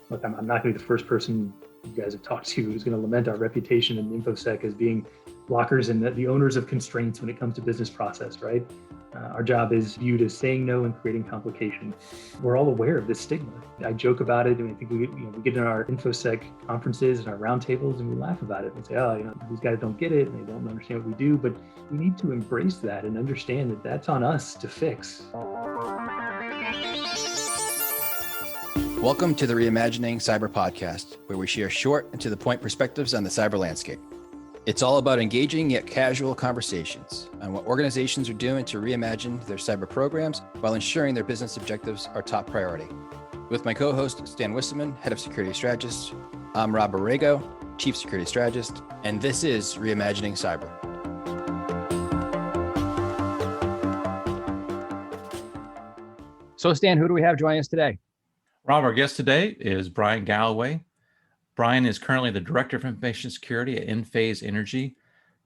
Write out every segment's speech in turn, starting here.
Look, I'm not going to be the first person you guys have talked to who's going to lament our reputation in InfoSec as being blockers and the owners of constraints when it comes to business process, right? Our job is viewed as saying no and creating complication. We're all aware of this stigma. I joke about it, and I think we get in our InfoSec conferences and our roundtables, and we laugh about it and say, oh, these guys don't get it, and they don't understand what we do. But we need to embrace that and understand that that's on us to fix. Welcome to the Reimagining Cyber podcast, where we share short and to the point perspectives on the cyber landscape. It's all about engaging yet casual conversations on what organizations are doing to reimagine their cyber programs while ensuring their business objectives are top priority. With my co-host, Stan Wisseman, Head of Security Strategist, I'm Rob Borrego, Chief Security Strategist, and this is Reimagining Cyber. So Stan, who do we have joining us today? Rob, our guest today is Bryan Galloway. Bryan is currently the Director of Information Security at Enphase Energy,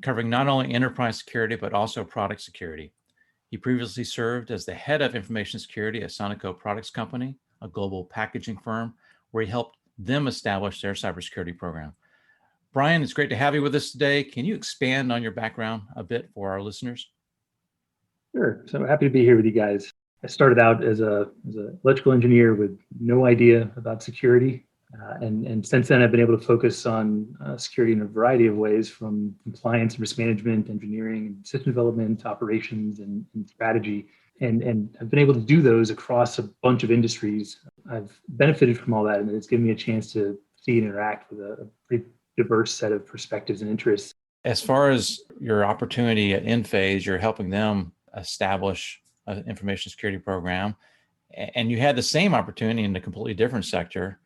covering not only enterprise security, but also product security. He previously served as the Head of Information Security at Sonico Products Company, a global packaging firm, where he helped them establish their cybersecurity program. Bryan, it's great to have you with us today. Can you expand on your background a bit for our listeners? Sure. So happy to be here with you guys. I started out as an electrical engineer with no idea about security. And since then, I've been able to focus on security in a variety of ways, from compliance, risk management, engineering, and system development, operations, and strategy. And I've been able to do those across a bunch of industries. I've benefited from all that, and it's given me a chance to see and interact with a pretty diverse set of perspectives and interests. As far as your opportunity at Enphase, you're helping them establish an information security program, and you had the same opportunity in a completely different sector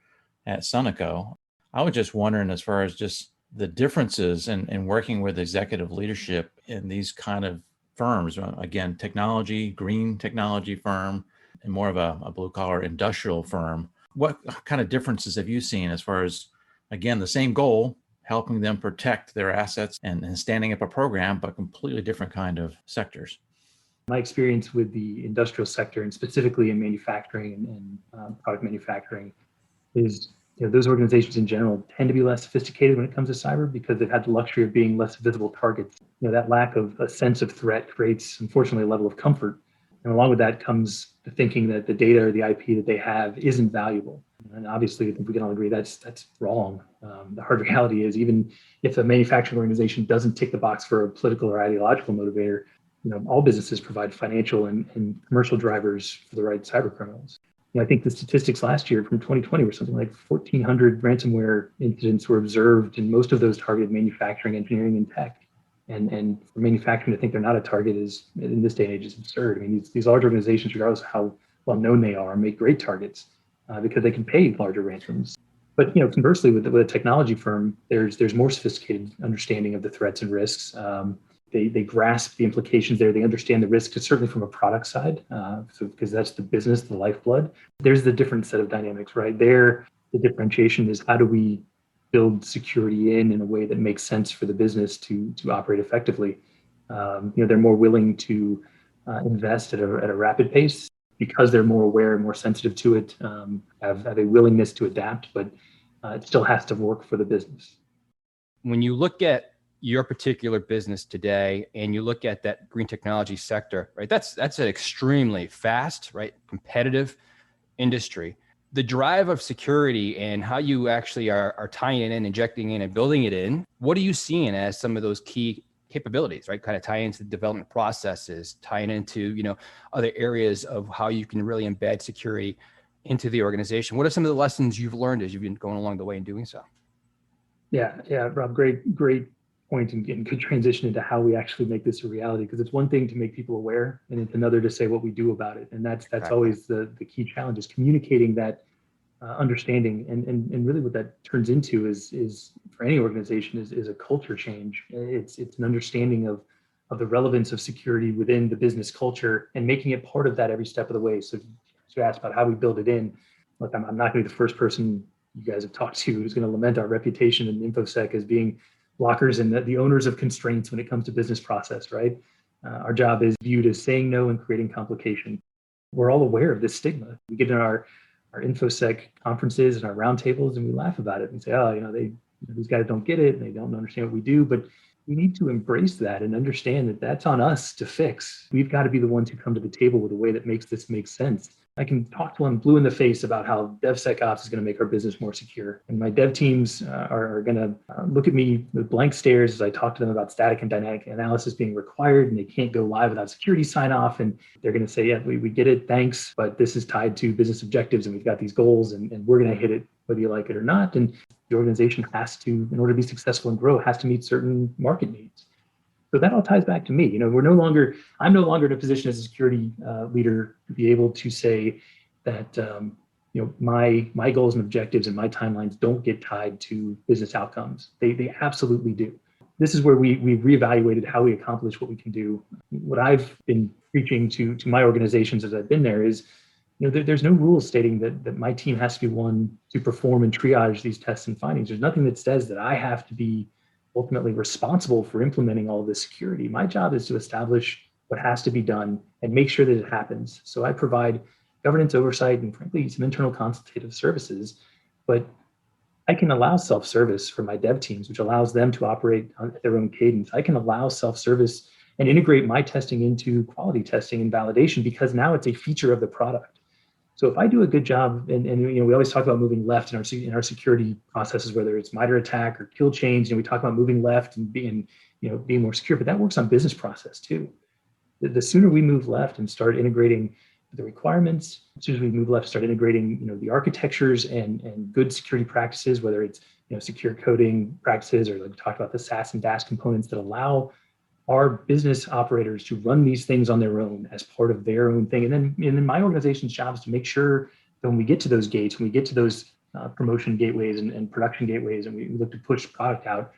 at Sonico. I was just wondering, as far as just the differences in working with executive leadership in these kind of firms, again, technology, green technology firm, and more of a blue collar industrial firm. What kind of differences have you seen as far as, again, the same goal, helping them protect their assets and standing up a program, but completely different kind of sectors? My experience with the industrial sector, and specifically in manufacturing and product manufacturing, is those organizations in general tend to be less sophisticated when it comes to cyber because they've had the luxury of being less visible targets. That lack of a sense of threat creates, unfortunately, a level of comfort. And along with that comes the thinking that the data or the IP that they have isn't valuable. And obviously, I think we can all agree that's wrong. The hard reality is, even if a manufacturing organization doesn't tick the box for a political or ideological motivator, all businesses provide financial and commercial drivers for the right cyber criminals. I think the statistics last year from 2020 were something like 1,400 ransomware incidents were observed, and most of those targeted manufacturing, engineering, and tech. And for manufacturing to think they're not a target is, in this day and age, is absurd. I mean, these large organizations, regardless of how well known they are, make great targets because they can pay larger ransoms. But conversely, with a technology firm, there's more sophisticated understanding of the threats and risks. They grasp the implications there. They understand the risks, certainly from a product side, because that's the business, the lifeblood. There's the different set of dynamics, right? There, the differentiation is, how do we build security in a way that makes sense for the business to operate effectively? They're more willing to invest at a rapid pace because they're more aware and more sensitive to it, have a willingness to adapt, but it still has to work for the business. When you look at your particular business today, and you look at that green technology sector, right? That's an extremely fast, right, competitive industry. The drive of security and how you actually are tying it in, injecting in, and building it in. What are you seeing as some of those key capabilities, right? Kind of tie into the development processes, tying into other areas of how you can really embed security into the organization. What are some of the lessons you've learned as you've been going along the way in doing so? Yeah, Rob, great point, and good transition into how we actually make this a reality, because it's one thing to make people aware, and it's another to say what we do about it. And that's always the key challenge, is communicating that understanding, and really what that turns into is for any organization is a culture change. It's an understanding of the relevance of security within the business culture and making it part of that every step of the way. So you asked about how we build it in. Look, I'm not going to be the first person you guys have talked to who's going to lament our reputation in InfoSec as being blockers and the owners of constraints when it comes to business process, right? Our job is viewed as saying no and creating complication. We're all aware of this stigma. We get in our our InfoSec conferences and our roundtables, and we laugh about it and say, oh, these guys don't get it and they don't understand what we do. But we need to embrace that and understand that that's on us to fix. We've got to be the ones who come to the table with a way that makes this make sense. I can talk to them blue in the face about how DevSecOps is going to make our business more secure. And my dev teams are going to look at me with blank stares as I talk to them about static and dynamic analysis being required, and they can't go live without security sign off. And they're going to say, yeah, we get it, thanks, but this is tied to business objectives and we've got these goals and we're going to hit it whether you like it or not. And the organization has to, in order to be successful and grow, has to meet certain market needs. So that all ties back to me. I'm no longer in a position as a security leader to be able to say that my goals and objectives and my timelines don't get tied to business outcomes. They absolutely do. This is where we've reevaluated how we accomplish what we can do. What I've been preaching to my organizations as I've been there is, there's no rules stating that my team has to be one to perform and triage these tests and findings. There's nothing that says that I have to be ultimately responsible for implementing all of this security. My job is to establish what has to be done and make sure that it happens. So I provide governance oversight and frankly, some internal consultative services, but I can allow self-service for my dev teams, which allows them to operate at their own cadence. I can allow self-service and integrate my testing into quality testing and validation because now it's a feature of the product. So if I do a good job, and we always talk about moving left in our security processes, whether it's MITRE ATT&CK or kill chains, we talk about moving left and being more secure, but that works on business process too. The sooner we move left and start integrating the requirements, as soon as we move left, start integrating the architectures and good security practices, whether it's secure coding practices or like we talked about the SaaS and DaaS components that allow our business operators to run these things on their own as part of their own thing. And then my organization's job is to make sure that when we get to those gates, when we get to those promotion gateways and production gateways, and we look to push product out,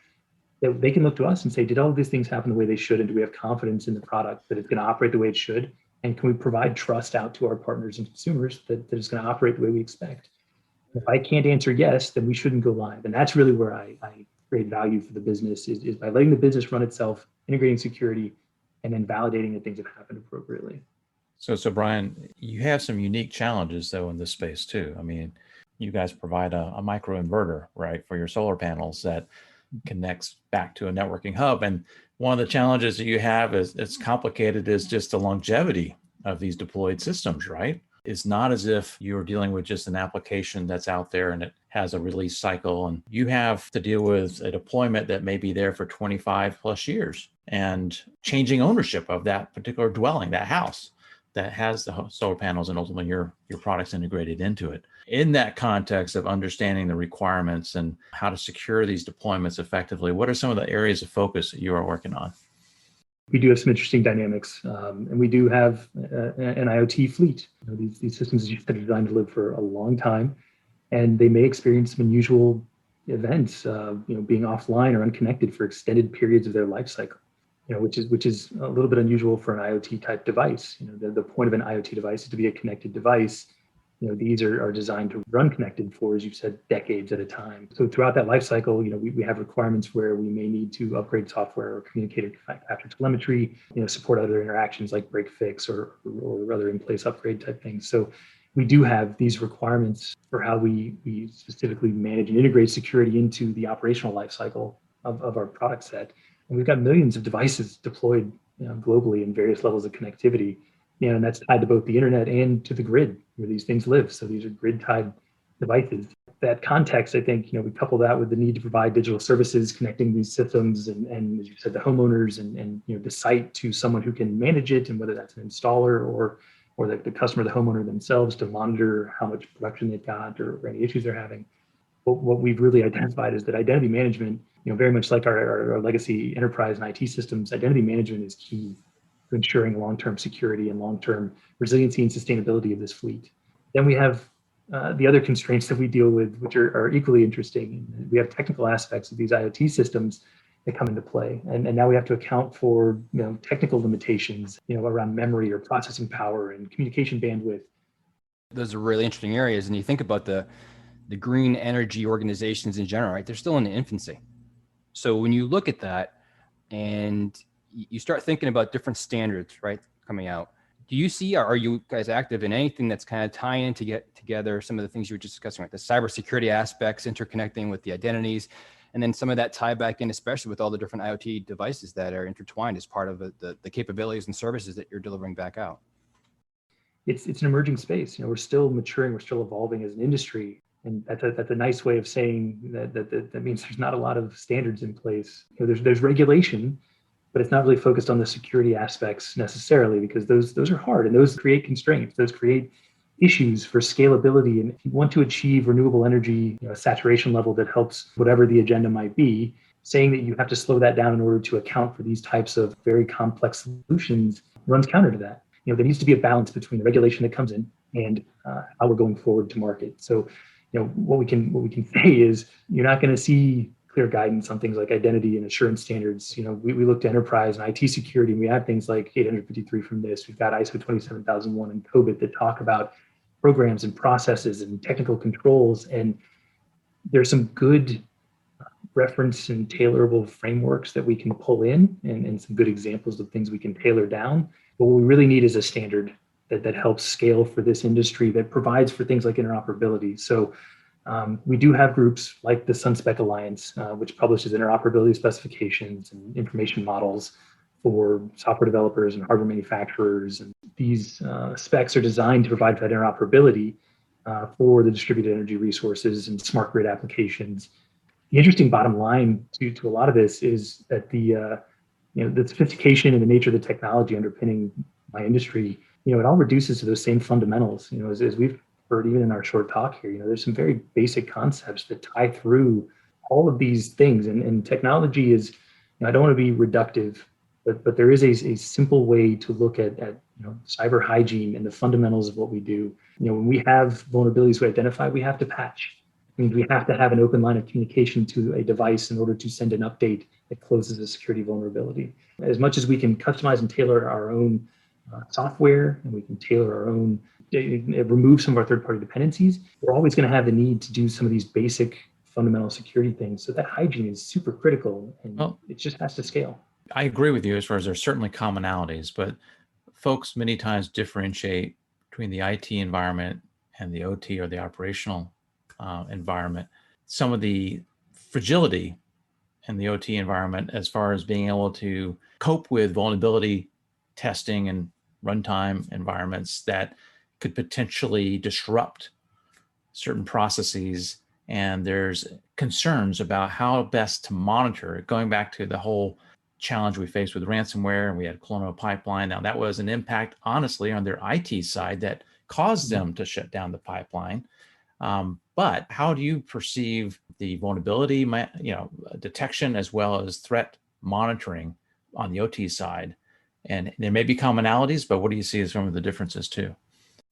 that they can look to us and say, did all of these things happen the way they should? And do we have confidence in the product that it's going to operate the way it should? And can we provide trust out to our partners and consumers that it's going to operate the way we expect? If I can't answer yes, then we shouldn't go live. And that's really where I create value for the business is by letting the business run itself, integrating security, and then validating that things have happened appropriately. So Bryan, you have some unique challenges though in this space too. I mean, you guys provide a microinverter, right, for your solar panels that connects back to a networking hub. And one of the challenges that you have is it's complicated is just the longevity of these deployed systems, right? It's not as if you're dealing with just an application that's out there and it has a release cycle, and you have to deal with a deployment that may be there for 25 plus years and changing ownership of that particular dwelling, that house that has the solar panels and ultimately your products integrated into it. In that context of understanding the requirements and how to secure these deployments effectively, what are some of the areas of focus that you are working on? We do have some interesting dynamics, and we do have an IoT fleet. These systems, as you said, are designed to live for a long time, and they may experience some unusual events, being offline or unconnected for extended periods of their life cycle. Which is a little bit unusual for an IoT type device. The point of an IoT device is to be a connected device. These are designed to run connected for, as you said, decades at a time. So throughout that life cycle, we have requirements where we may need to upgrade software or communicate or capture telemetry, support other interactions like break fix or other in-place upgrade type things. So we do have these requirements for how we specifically manage and integrate security into the operational life cycle of our product set. And we've got millions of devices deployed globally in various levels of connectivity, and that's tied to both the internet and to the grid where these things live. So these are grid-tied devices. That context, I think, we couple that with the need to provide digital services connecting these systems and as you said, the homeowners and the site to someone who can manage it, and whether that's an installer or the customer, the homeowner themselves, to monitor how much production they've got or any issues they're having. What we've really identified is that identity management, very much like our legacy enterprise and IT systems, identity management is key to ensuring long-term security and long-term resiliency and sustainability of this fleet. Then we have the other constraints that we deal with, which are equally interesting. We have technical aspects of these IoT systems that come into play. And now we have to account for technical limitations, around memory or processing power and communication bandwidth. Those are really interesting areas. And you think about the green energy organizations in general, right? They're still in the infancy. So when you look at that and you start thinking about different standards, right, coming out, Do you see, are you guys active in anything that's kind of tying in to get together some of the things you were just discussing, right? The cybersecurity aspects, interconnecting with the identities, and then some of that tie back in, especially with all the different IoT devices that are intertwined as part of the capabilities and services that you're delivering back out? It's an emerging space. We're still maturing, we're still evolving as an industry. And that's a nice way of saying that means there's not a lot of standards in place. There's regulation, but it's not really focused on the security aspects necessarily, because those are hard and those create constraints. Those create issues for scalability. And if you want to achieve renewable energy, a saturation level that helps whatever the agenda might be, saying that you have to slow that down in order to account for these types of very complex solutions runs counter to that. There needs to be a balance between the regulation that comes in and how we're going forward to market. So, what we can say is you're not going to see clear guidance on things like identity and assurance standards. We looked at enterprise and IT security, and we have things like 853 from NIST. We've got ISO 27001 and COBIT that talk about programs and processes and technical controls. And there's some good reference and tailorable frameworks that we can pull in, and some good examples of things we can tailor down. But what we really need is a standard that helps scale for this industry, that provides for things like interoperability. So we do have groups like the SunSpec Alliance, which publishes interoperability specifications and information models for software developers and hardware manufacturers. And these specs are designed to provide for that interoperability for the distributed energy resources and smart grid applications. The interesting bottom line to a lot of this is that the sophistication and the nature of the technology underpinning my industry, it all reduces to those same fundamentals. As we've heard even in our short talk here, there's some very basic concepts that tie through all of these things. And technology is, I don't want to be reductive, but there is a simple way to look at cyber hygiene and the fundamentals of what we do. When we have vulnerabilities we identify, we have to patch. It means we have to have an open line of communication to a device in order to send an update that closes a security vulnerability. As much as we can customize and tailor our own software, and we can tailor our own, remove some of our third-party dependencies, we're always going to have the need to do some of these basic fundamental security things. So that hygiene is super critical, and it just has to scale. I agree with you as far as there's certainly commonalities, but folks many times differentiate between the IT environment and the OT or the operational environment. Some of the fragility in the OT environment, as far as being able to cope with vulnerability testing and runtime environments that could potentially disrupt certain processes. And there's concerns about how best to monitor it, going back to the whole challenge we faced with ransomware, and we had Colonial Pipeline. Now that was an impact, honestly, on their IT side that caused them to shut down the pipeline. But how do you perceive the vulnerability, detection as well as threat monitoring on the OT side? And there may be commonalities, but what do you see as some of the differences too?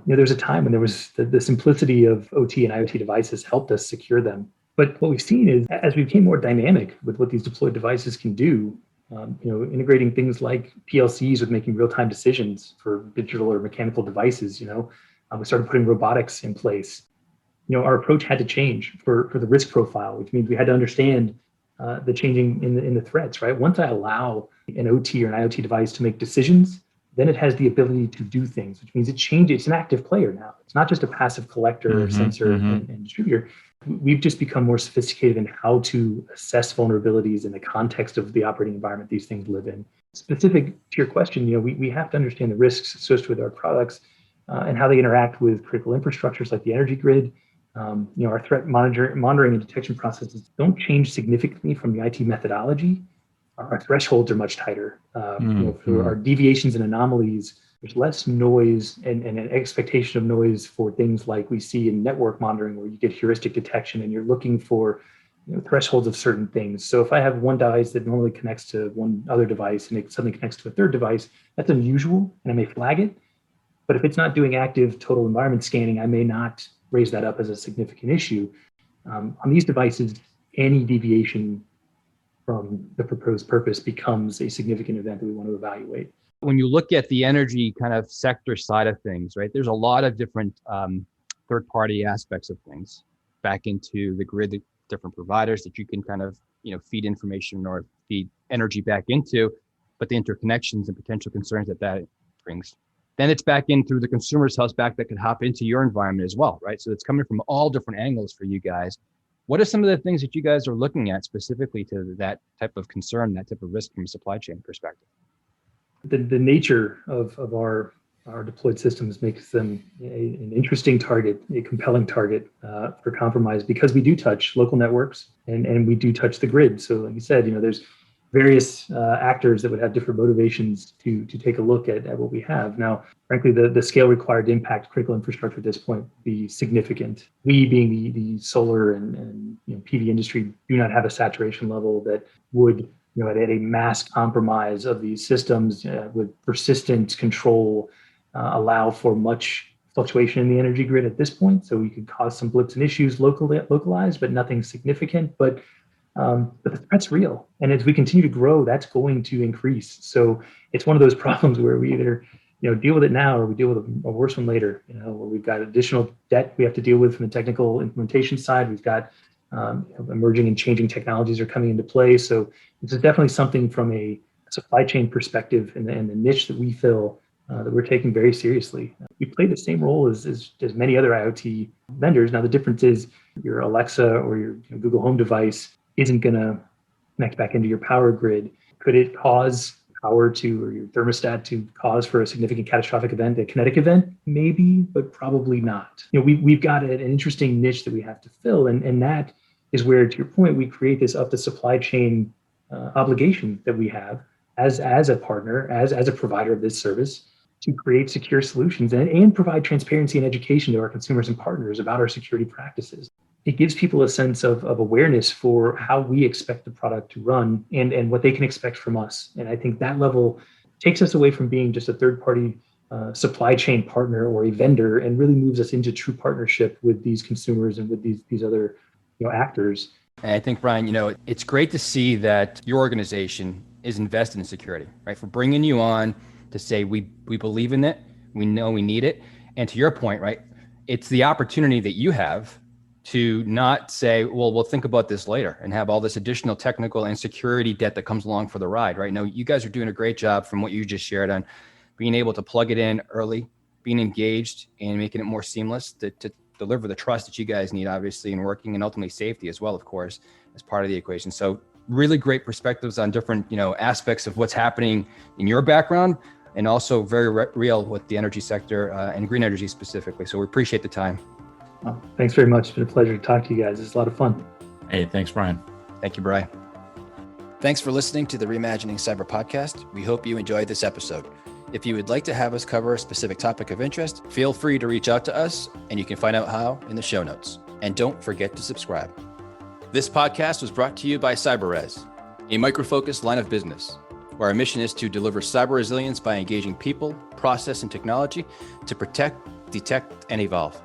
There's a time when there was the simplicity of OT and IoT devices helped us secure them. But what we've seen is, as we became more dynamic with what these deployed devices can do, integrating things like PLCs with making real-time decisions for digital or mechanical devices, we started putting robotics in place. Our approach had to change for the risk profile, which means we had to understand the changing in the threats, right? Once I allow an OT or an IoT device to make decisions, then it has the ability to do things, which means it's an active player now. It's not just a passive collector, sensor, and distributor. We've just become more sophisticated in how to assess vulnerabilities in the context of the operating environment these things live in. Specific to your question, we have to understand the risks associated with our products and how they interact with critical infrastructures like the energy grid. Our threat monitoring and detection processes don't change significantly from the IT methodology. Our thresholds are much tighter. For our deviations and anomalies, there's less noise and an expectation of noise for things like we see in network monitoring, where you get heuristic detection and you're looking for thresholds of certain things. So if I have one device that normally connects to one other device and it suddenly connects to a third device, that's unusual and I may flag it. But if it's not doing active total environment scanning, I may not raise that up as a significant issue. On these devices, any deviation from the proposed purpose becomes a significant event that we want to evaluate. When you look at the energy kind of sector side of things, right, there's a lot of different third-party aspects of things back into the grid, the different providers that you can kind of, feed information or feed energy back into, but the interconnections and potential concerns that brings. Then it's back in through the consumer's house back that could hop into your environment as well, right? So it's coming from all different angles for you guys. What are some of the things that you guys are looking at specifically to that type of concern, that type of risk from a supply chain perspective? The nature of our deployed systems makes them an interesting target, a compelling target for compromise, because we do touch local networks and we do touch the grid. So like you said, there's various actors that would have different motivations to take a look at what we have. Now, frankly, the scale required to impact critical infrastructure at this point would be significant. We, being the solar and PV industry, do not have a saturation level that would, at a mass compromise of these systems with persistent control, allow for much fluctuation in the energy grid at this point. So we could cause some blips and issues localized, but nothing significant. But the threat's real. And as we continue to grow, that's going to increase. So it's one of those problems where we either deal with it now or we deal with a worse one later, where we've got additional debt we have to deal with from the technical implementation side. We've got emerging and changing technologies are coming into play. So this is definitely something from a supply chain perspective and the niche that we fill that we're taking very seriously. We play the same role as many other IoT vendors. Now, the difference is your Alexa or your Google Home device isn't going to connect back into your power grid. Could it cause power or your thermostat to cause for a significant catastrophic event, a kinetic event? Maybe, but probably not. We've got an interesting niche that we have to fill, and that is where, to your point, we create this up the supply chain obligation that we have as a partner, as a provider of this service, to create secure solutions and provide transparency and education to our consumers and partners about our security practices. It gives people a sense of awareness for how we expect the product to run and what they can expect from us. And I think that level takes us away from being just a third-party supply chain partner or a vendor, and really moves us into true partnership with these consumers and with these other actors. And I think, Bryan, it's great to see that your organization is invested in security, right? For bringing you on to say we believe in it, we know we need it. And to your point, right, it's the opportunity that you have to not say, well, we'll think about this later and have all this additional technical and security debt that comes along for the ride, right? Now, you guys are doing a great job from what you just shared on being able to plug it in early, being engaged, and making it more seamless to deliver the trust that you guys need, obviously, and working, and ultimately safety as well, of course, as part of the equation. So really great perspectives on different, aspects of what's happening in your background, and also very real with the energy sector and green energy specifically. So we appreciate the time. Well, thanks very much. It's been a pleasure to talk to you guys. It's a lot of fun. Hey, thanks, Bryan. Thank you, Bryan. Thanks for listening to the Reimagining Cyber podcast. We hope you enjoyed this episode. If you would like to have us cover a specific topic of interest, feel free to reach out to us, and you can find out how in the show notes. And don't forget to subscribe. This podcast was brought to you by CyberRes, a micro-focused line of business, where our mission is to deliver cyber resilience by engaging people, process, and technology to protect, detect, and evolve.